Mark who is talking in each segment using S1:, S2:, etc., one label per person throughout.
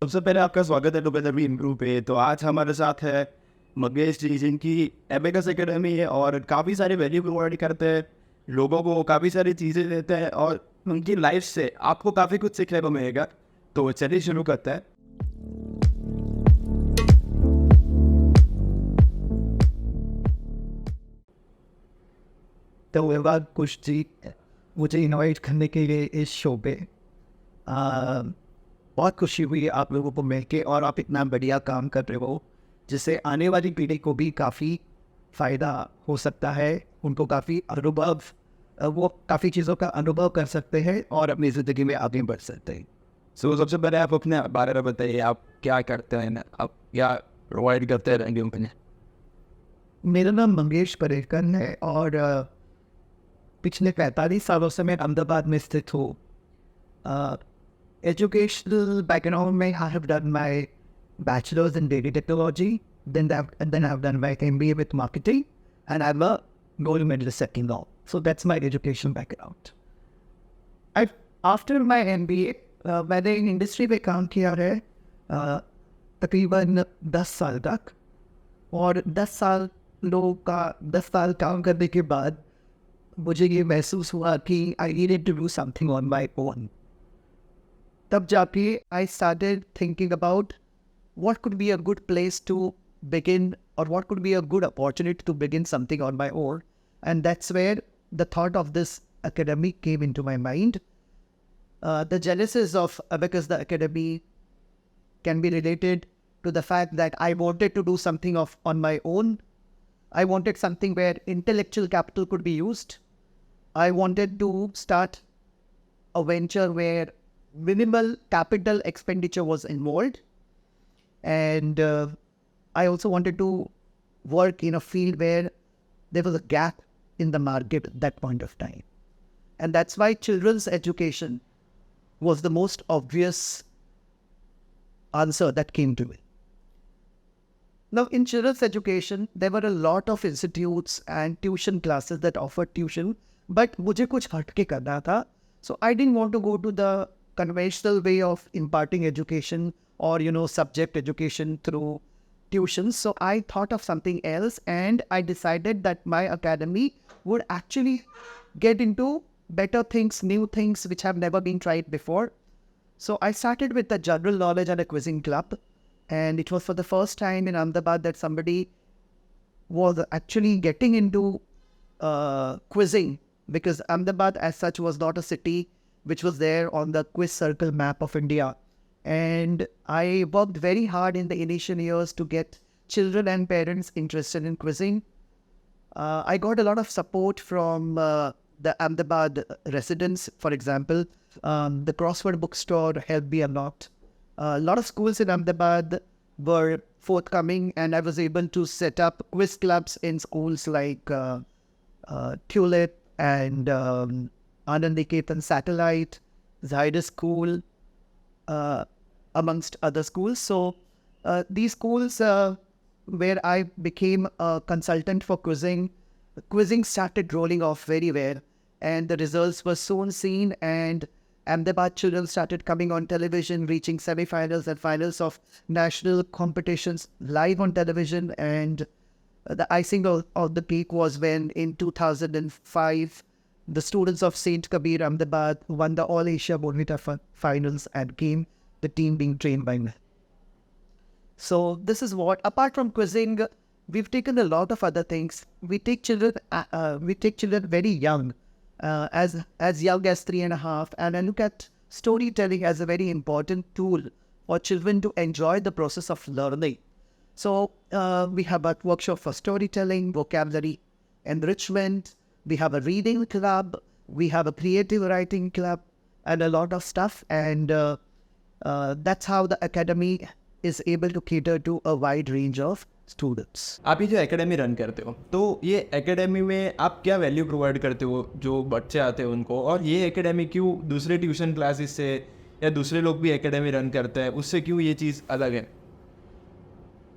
S1: सबसे पहले आपका स्वागत है टुगेदर वी इम्प्रूव पे। तो आज हमारे साथ है मंगेश जी, जिनकी एबेकस एकेडमी है और काफ़ी सारी वैल्यू प्रोवाइड करते हैं, लोगों को काफ़ी सारी चीज़ें देते हैं और उनकी लाइफ से आपको काफ़ी कुछ सीखने को मिलेगा। तो चलिए शुरू करते हैं।
S2: तो विवाद कुछ जी मुझे इनवाइट करने के लिए इस शो पे बहुत खुशी हुई आप लोगों को मिल के, और आप इतना बढ़िया काम कर रहे हो जिससे आने वाली पीढ़ी को भी काफ़ी फ़ायदा हो सकता है। उनको काफ़ी अनुभव, वो काफ़ी चीज़ों का अनुभव कर सकते हैं और अपनी ज़िंदगी में आगे बढ़ सकते हैं।
S1: सबसे पहले आप अपने बारे में बताइए, आप क्या करते हैं, आप क्या प्रोवाइड करते हैं रेडियो में।
S2: मेरा नाम मंगेश परेलकर है और पिछले 45 सालों से मैं अहमदाबाद में स्थित हूँ। एजुकेशनल बैकग्राउंड में I have done my bachelors in data technology, then I have done my MBA with marketing, and I'm a gold medalist in law. So that's my education background. After my MBA, मैंने industry में काम किया है तकरीबन 10 साल तक, और 10 साल काम करने के बाद मुझे ये महसूस हुआ कि I needed to do something on my own. तब जाके I started thinking about what could be a good place to begin, or what could be a good opportunity to begin something on my own. And that's where the thought of this academy came into my mind. The genesis of Abacus the Academy can be related to the fact that I wanted to do something on my own. I wanted something where intellectual capital could be used. I wanted to start a venture where minimal capital expenditure was involved. And I also wanted to work in a field where there was a gap in the market at that point of time. And that's why children's education was the most obvious answer that came to me. Now, in children's education, there were a lot of institutes and tuition classes that offered tuition, but मुझे कुछ हटके करना था. So I didn't want to go to the conventional way of imparting education, or subject education through tuitions. So I thought of something else, and I decided that my academy would actually get into better things, new things which have never been tried before. So I started with the general knowledge and a quizzing club, and it was for the first time in Ahmedabad that somebody was actually getting into quizzing, because Ahmedabad as such was not a city which was there on the quiz circle map of India. And I worked very hard in the initial years to get children and parents interested in quizzing. I got a lot of support from the Ahmedabad residents. For example, the Crossword bookstore helped me a lot. A lot of schools in Ahmedabad were forthcoming, and I was able to set up quiz clubs in schools like Tulip and Anand Niketan Satellite, Zydus School, amongst other schools. So these schools where I became a consultant for quizzing started rolling off very well, and the results were soon seen, and Ahmedabad children started coming on television, reaching semi-finals and finals of national competitions live on television. And the icing of the cake was when in 2005 the students of St. Kabir Ahmedabad won the All Asia Bonvita finals and came the team being trained by me. So this is what, apart from quizzing, we've taken a lot of other things. We take children very young, as young as 3.5, and I look at storytelling as a very important tool for children to enjoy the process of learning. So we have a workshop for storytelling, vocabulary enrichment. We have a reading club, we have a creative writing club, and a lot of stuff. And that's how the academy is able to cater to a wide range of students.
S1: आप ये जो academy run करते हो, तो ये academy में आप क्या वैल्यू प्रोवाइड करते हो जो बच्चे आते हैं उनको, और ये एकेडमी क्यों दूसरे ट्यूशन क्लासेस से या दूसरे लोग भी एकेडमी रन करते हैं उससे क्यों ये चीज़ अलग है?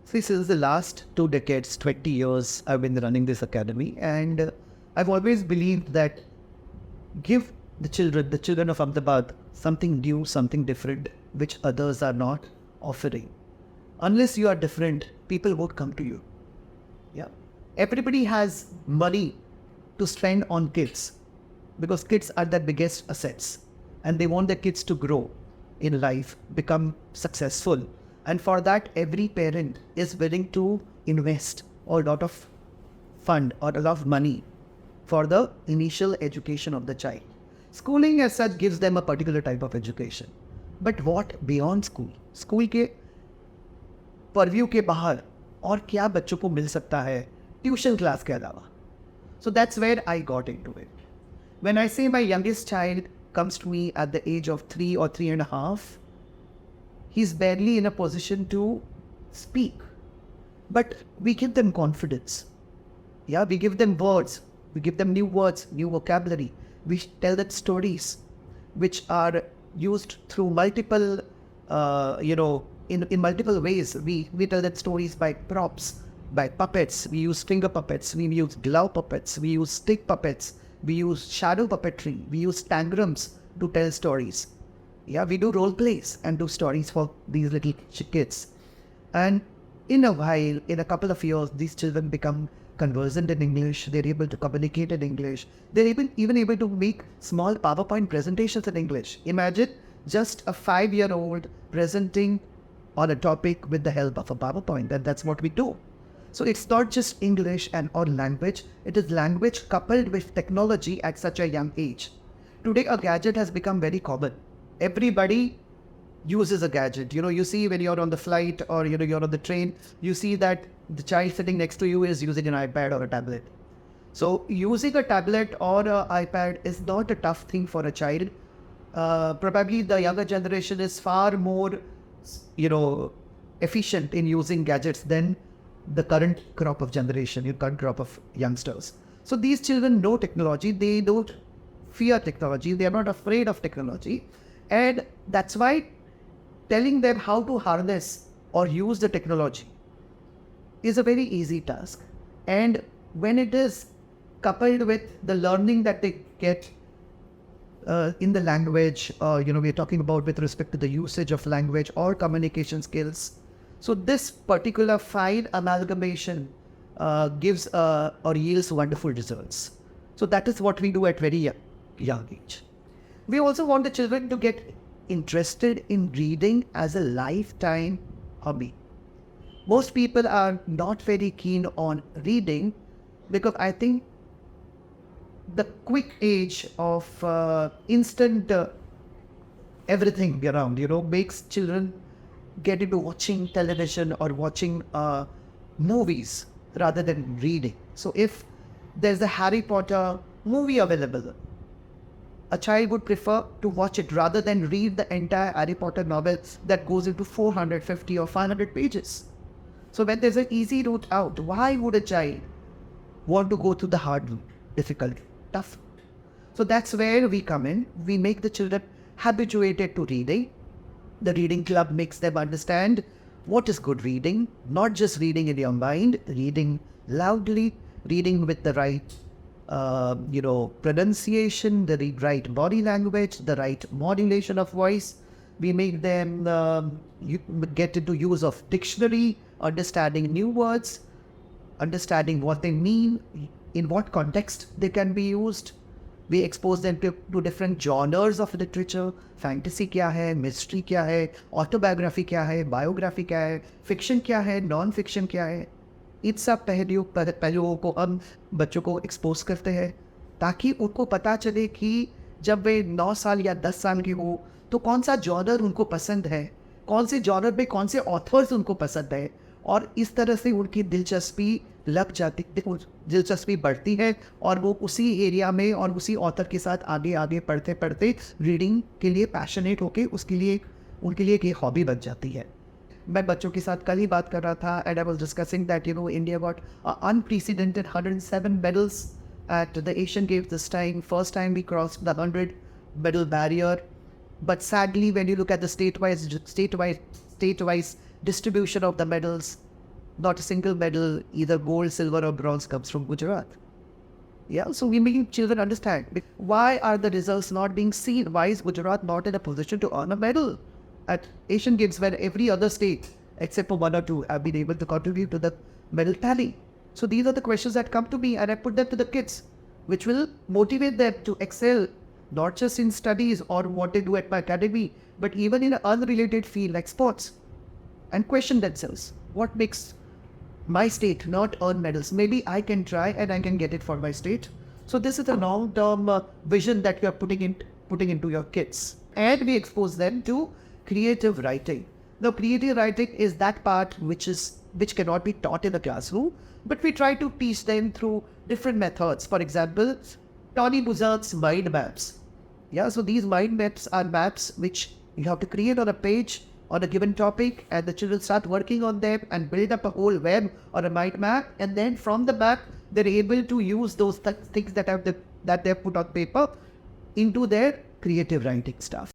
S2: See, since the last 2 decades, 20 years, I've been running this academy, and I've always believed that give the children of Ahmedabad something new, something different, which others are not offering. Unless you are different, people won't come to you. Yeah. Everybody has money to spend on kids because kids are their biggest assets and they want their kids to grow in life, become successful. And for that, every parent is willing to invest a lot of fund or a lot of money for the initial education of the child. Schooling as such gives them a particular type of education. But what beyond school? School के purview के बाहर और क्या बच्चों को मिल सकता है tuition class के अलावा? So that's where I got into it. When I say my youngest child comes to me at the age of 3 or 3.5, he's barely in a position to speak. But we give them confidence. Yeah, we give them words. We give them new words, new vocabulary. We tell them stories which are used through multiple, in multiple ways. We tell them stories by props, by puppets. We use finger puppets. We use glove puppets. We use stick puppets. We use shadow puppetry. We use tangrams to tell stories. Yeah, we do role plays and do stories for these little kids. And in a while, in a couple of years, these children become conversant in English. They're able to communicate in English. They're even able to make small PowerPoint presentations in English. Imagine just a 5-year-old presenting on a topic with the help of a PowerPoint. That's what we do. So it's not just English or language. It is language coupled with technology at such a young age. Today, a gadget has become very common. Everybody uses a gadget. You see when you're on the flight or you're on the train, you see that the child sitting next to you is using an iPad or a tablet. So using a tablet or an iPad is not a tough thing for a child. Probably the younger generation is far more, efficient in using gadgets than the current crop of generation, your current crop of youngsters. So these children know technology. They don't fear technology. They are not afraid of technology. And that's why telling them how to harness or use the technology is a very easy task. And when it is coupled with the learning that they get in the language, we're talking about with respect to the usage of language or communication skills. So this particular fine amalgamation gives or yields wonderful results. So that is what we do at very young age. We also want the children to get interested in reading as a lifetime hobby. Most people are not very keen on reading because I think the quick age of instant everything around, makes children get into watching television or watching movies rather than reading. So if there's a Harry Potter movie available, a child would prefer to watch it rather than read the entire Harry Potter novel that goes into 450 or 500 pages. So when there's an easy route out, why would a child want to go through the hard, difficult, tough? So that's where we come in. We make the children habituated to reading. The reading club makes them understand what is good reading, not just reading in your mind, reading loudly, reading with the right pronunciation, the right body language, the right modulation of voice. We make them get into use of dictionary, understanding new words, understanding what they mean, in what context they can be used. We expose them to different genres of literature. Fantasy क्या है, mystery क्या है, autobiography क्या है, biography क्या है, fiction क्या है, non-fiction क्या है. इन सब पहलुओं को हम बच्चों को एक्सपोज करते हैं ताकि उनको पता चले कि जब वे 9 साल या 10 साल के हो तो कौन सा जॉनर उनको पसंद है, कौन से जॉनर में कौन से ऑथर्स उनको पसंद है, और इस तरह से उनकी दिलचस्पी दिलचस्पी बढ़ती है और वो उसी एरिया में और उसी ऑथर के साथ आगे पढ़ते पढ़ते रीडिंग के लिए पैशनेट होके उनके लिए एक हॉबी बन जाती है. मैं बच्चों के साथ कल ही बात कर रहा था and I was discussing that India got unprecedented 107 medals at the Asian Games this time. First time we crossed the 100 medal barrier. But sadly, when you look at the statewise distribution of the medals, not a single medal, either gold, silver or bronze, comes from Gujarat. Yeah, so we make children understand why are the results not being seen? Why is Gujarat not in a position to earn a medal? at Asian Games where every other state, except for one or two, have been able to contribute to the medal tally. So these are the questions that come to me and I put them to the kids, which will motivate them to excel, not just in studies or what they do at my academy, but even in an unrelated field like sports, and question themselves, what makes my state not earn medals? Maybe I can try and I can get it for my state. So this is a long-term vision that we are putting into your kids. And we expose them to creative writing. Now, creative writing is that part which cannot be taught in the classroom, but we try to teach them through different methods. For example, Tony Buzan's mind maps. Yeah, so these mind maps are maps which you have to create on a page on a given topic, and the children start working on them and build up a whole web or a mind map, and then from the map they're able to use those things that they've put on paper into their creative writing stuff.